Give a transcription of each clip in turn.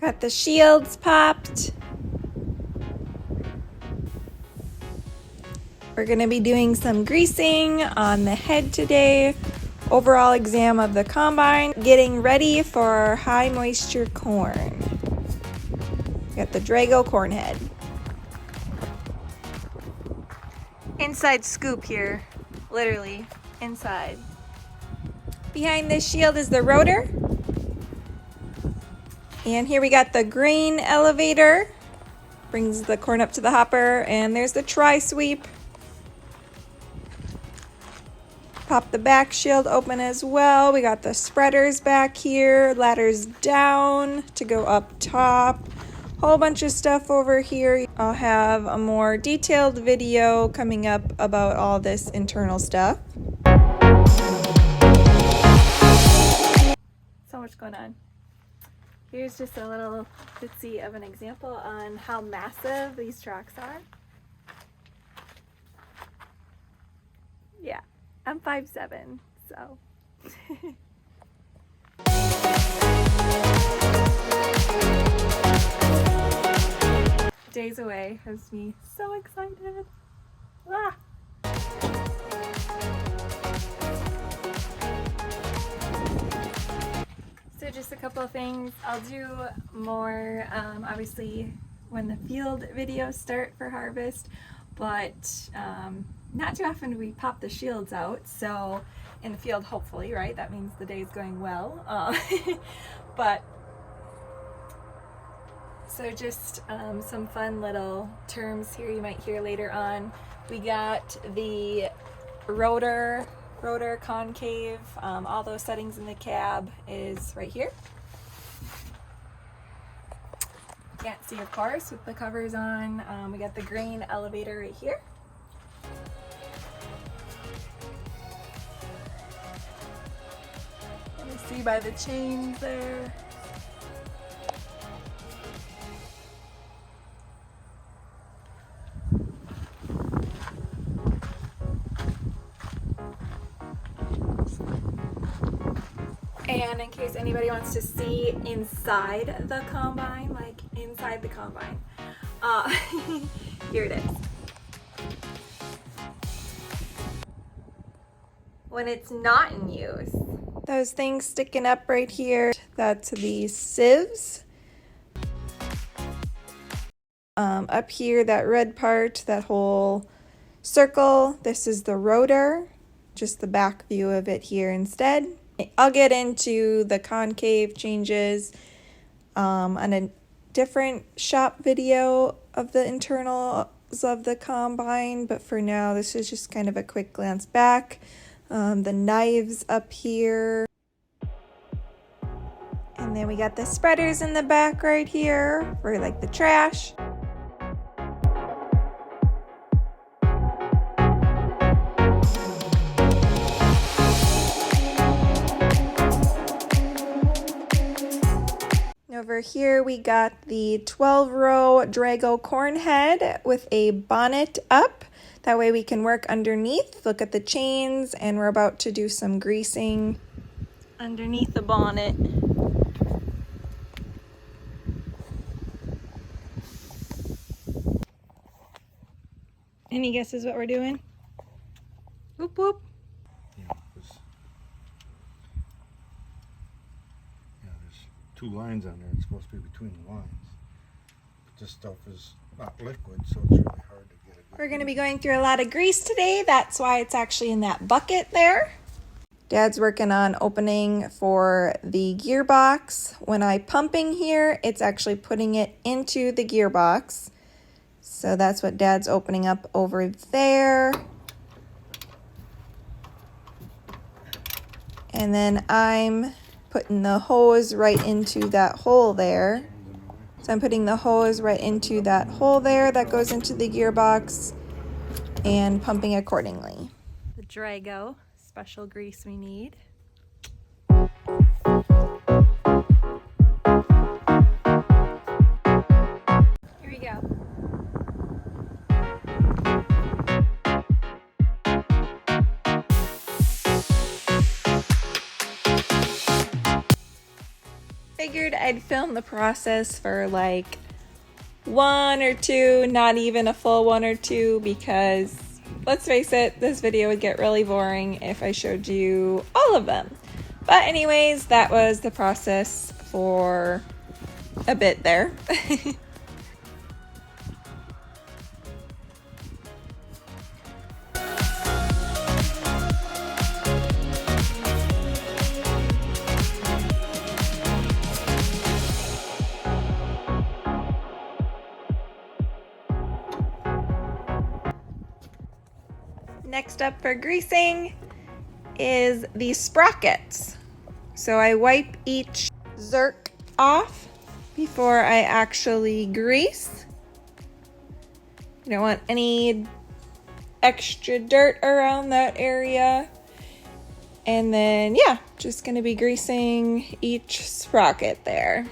Got the shields popped. We're going to be doing some greasing on the head today. Overall exam of the combine. Getting ready for high moisture corn. Got the Drago corn head. Inside scoop here. Literally inside. Behind this shield is the rotor. And here we got the grain elevator. Brings the corn up to the hopper. And there's the tri-sweep. Pop the back shield open as well. We got the spreaders back here, ladders down to go up top. Whole bunch of stuff over here. I'll have a more detailed video coming up about all this internal stuff. So much going on. Here's just a little bitsy of an example on how massive these tracks are. Yeah. I'm 5'7", so. Days away has me so excited. Ah. So just a couple of things. I'll do more, obviously, when the field videos start for harvest, but not too often do we pop the shields out, so in the field, hopefully, right? That means the day's going well. But so just some fun little terms here you might hear later on. We got the rotor concave. All those settings in the cab is right here. Can't see, of course, with the covers on. We got the grain elevator right here. You see by the chains there. And in case anybody wants to see inside the combine, like inside the combine, here it is. When it's not in use. Those things sticking up right here, that's the sieves. Up here, that red part, that whole circle, this is the rotor, just the back view of it here instead. I'll get into the concave changes on a different shop video of the internals of the combine, but for now this is just kind of a quick glance back. The knives up here, and then we got the spreaders in the back right here for like the trash. Over here we got the 12-row Drago corn head with a bonnet up. That way we can work underneath, look at the chains, and we're about to do some greasing underneath the bonnet. Any guesses what we're doing? Whoop whoop. Two lines on there. It's supposed to be between the lines. But this stuff is not liquid, so it's really hard to get it. We're going to be going through a lot of grease today. That's why it's actually in that bucket there. Dad's working on opening for the gearbox. When I pumping here, it's actually putting it into the gearbox. So that's what Dad's opening up over there. And then I'm putting the hose right into that hole there. So I'm putting the hose right into that hole there that goes into the gearbox and pumping accordingly. The Drago, special grease we need. Here we go. Figured I'd film the process for like 1 or 2, not even a full 1 or 2, because let's face it, this video would get really boring if I showed you all of them. But anyways, that was the process for a bit there. Next up for greasing is the sprockets. So I wipe each zerk off before I actually grease. You don't want any extra dirt around that area. And then, yeah, just gonna be greasing each sprocket there.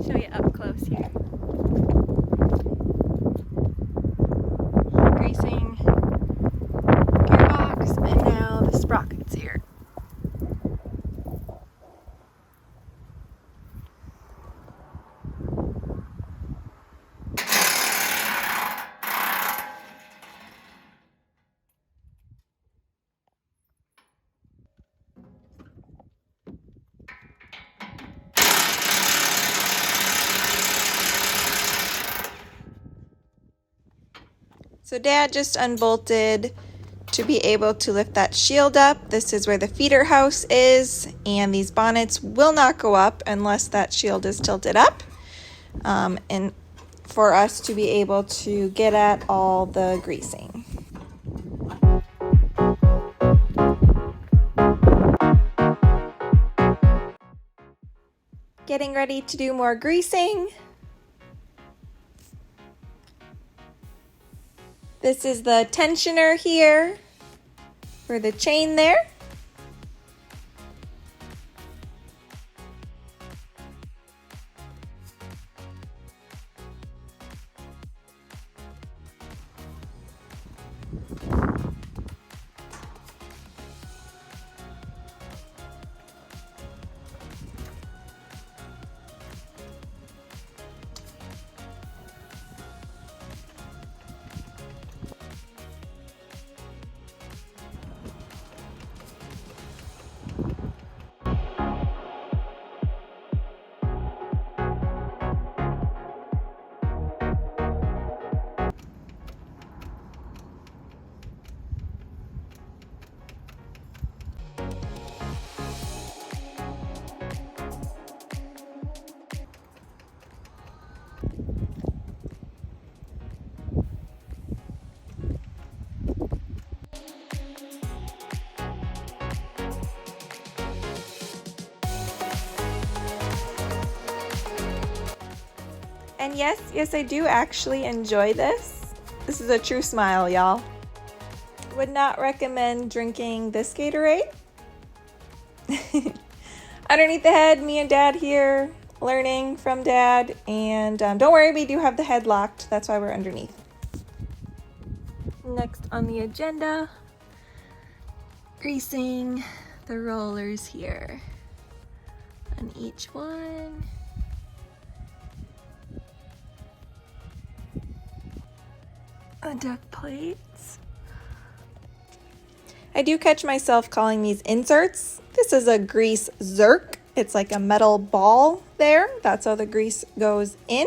Show you up close here. Greasing gearbox, and now the sprockets here. So Dad just unbolted to be able to lift that shield up. This is where the feeder house is, and these bonnets will not go up unless that shield is tilted up. And for us to be able to get at all the greasing. Getting ready to do more greasing. This is the tensioner here for the chain there. And yes, I do actually enjoy this. This is a true smile, y'all. Would not recommend drinking this Gatorade. Underneath the head, me and Dad here, learning from Dad. And don't worry, we do have the head locked. That's why we're underneath. Next on the agenda, greasing the rollers here on each one. The duck plates. I do catch myself calling these inserts. This is a grease zerk. It's like a metal ball there. That's how the grease goes in.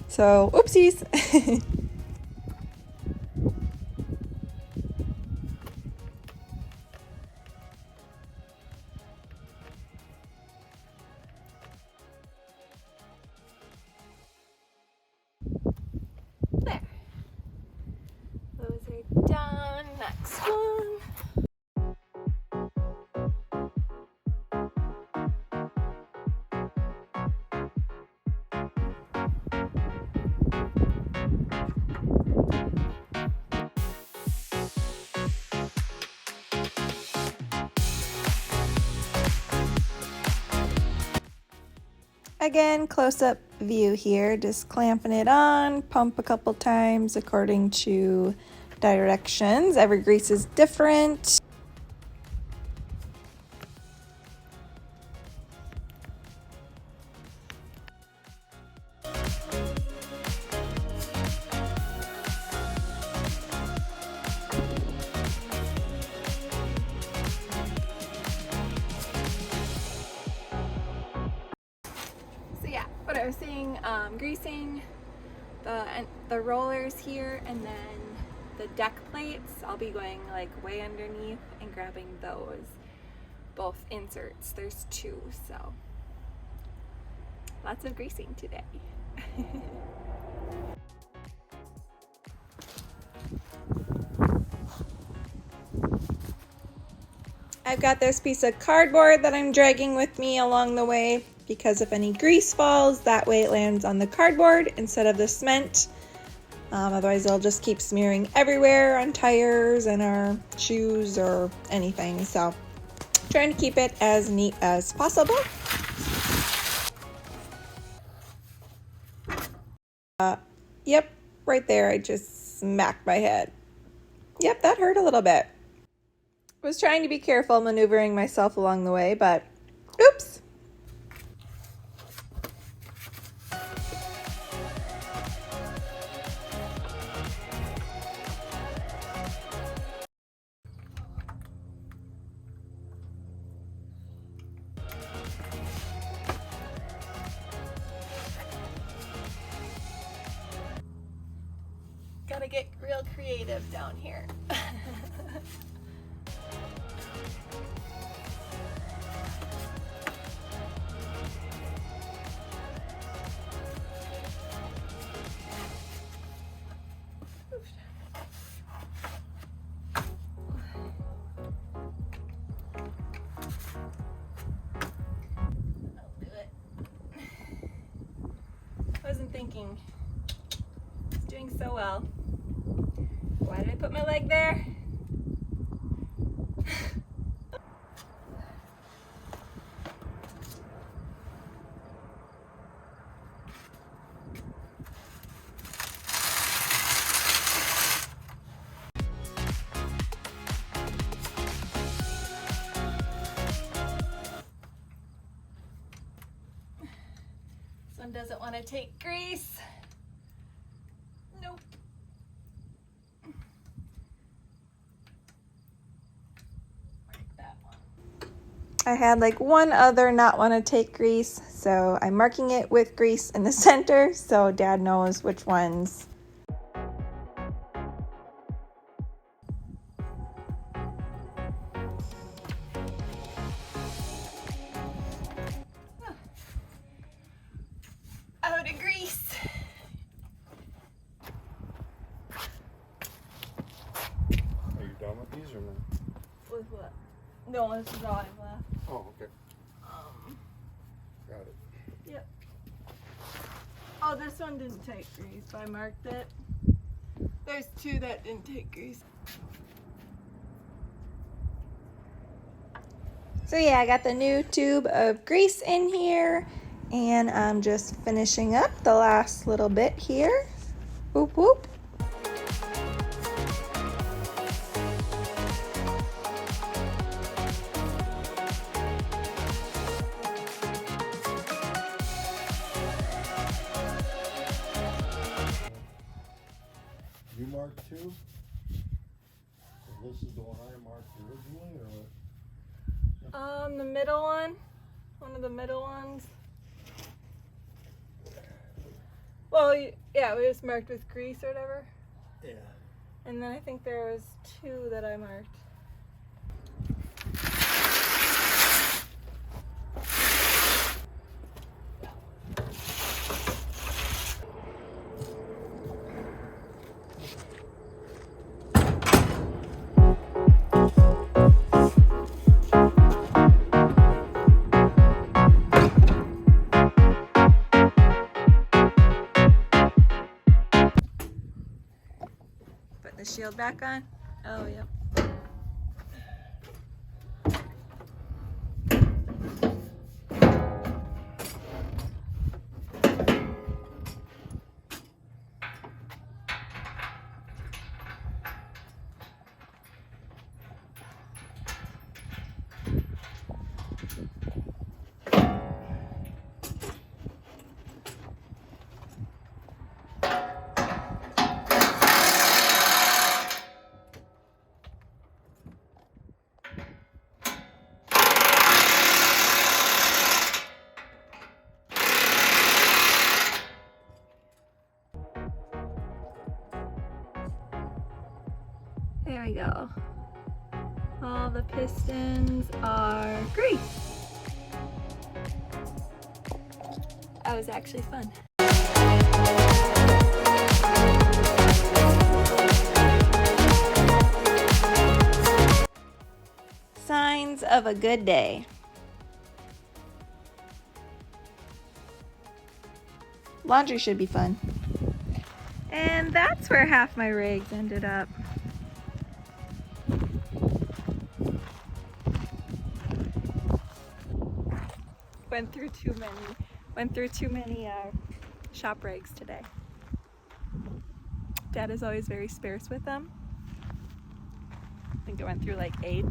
So, oopsies. There. Those are done. Next one. Again, close-up view here, just clamping it on, pump a couple times according to directions. Every grease is different. So yeah, what I was saying, greasing the rollers here, and then the deck plates, I'll be going like way underneath and grabbing those both inserts. There's two, so lots of greasing today. I've got this piece of cardboard that I'm dragging with me along the way because if any grease falls, that way it lands on the cardboard instead of the cement. Otherwise it'll just keep smearing everywhere on tires and our shoes or anything. So trying to keep it as neat as possible. Yep, right there I just smacked my head. Yep, that hurt a little bit. Was trying to be careful maneuvering myself along the way, but oops. Gotta get real creative down here. Wasn't thinking. It's doing so well. Why did I put my leg there? This one doesn't want to take grease. Nope. I had like one other not want to take grease, so I'm marking it with grease in the center so Dad knows which ones. Out of grease. Are you done with these or no? With what? No, this is all I have left. Oh, okay. Got it. Yep. Oh, this one didn't take grease, but I marked it. There's two that didn't take grease. So yeah, I got the new tube of grease in here, and I'm just finishing up the last little bit here. Whoop whoop. You marked two? So this is the one I marked originally, or what? The middle one of the middle ones. Well, yeah, we just marked with grease or whatever. Yeah. And then I think there was two that I marked. Put the shield back on. Oh, yep. go. All the pistons are great. That was actually fun. Signs of a good day. Laundry should be fun. And that's where half my rigs ended up. Went through too many shop rigs today. Dad is always very sparse with them. I think I went through like 8.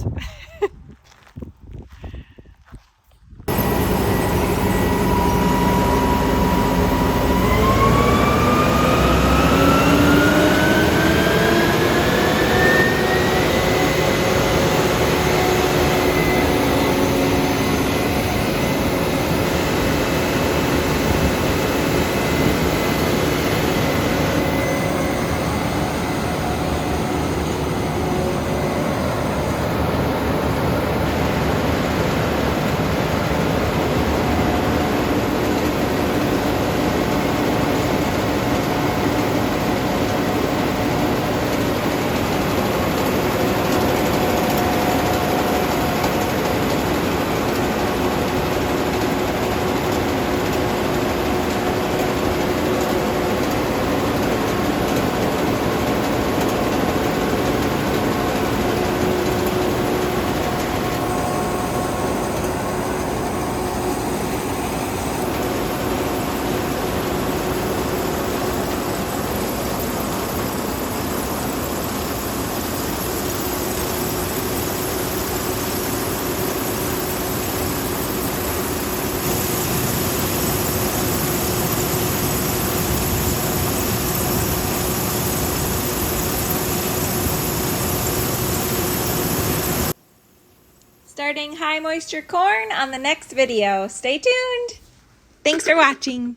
Starting high moisture corn on the next video. Stay tuned. Thanks for watching.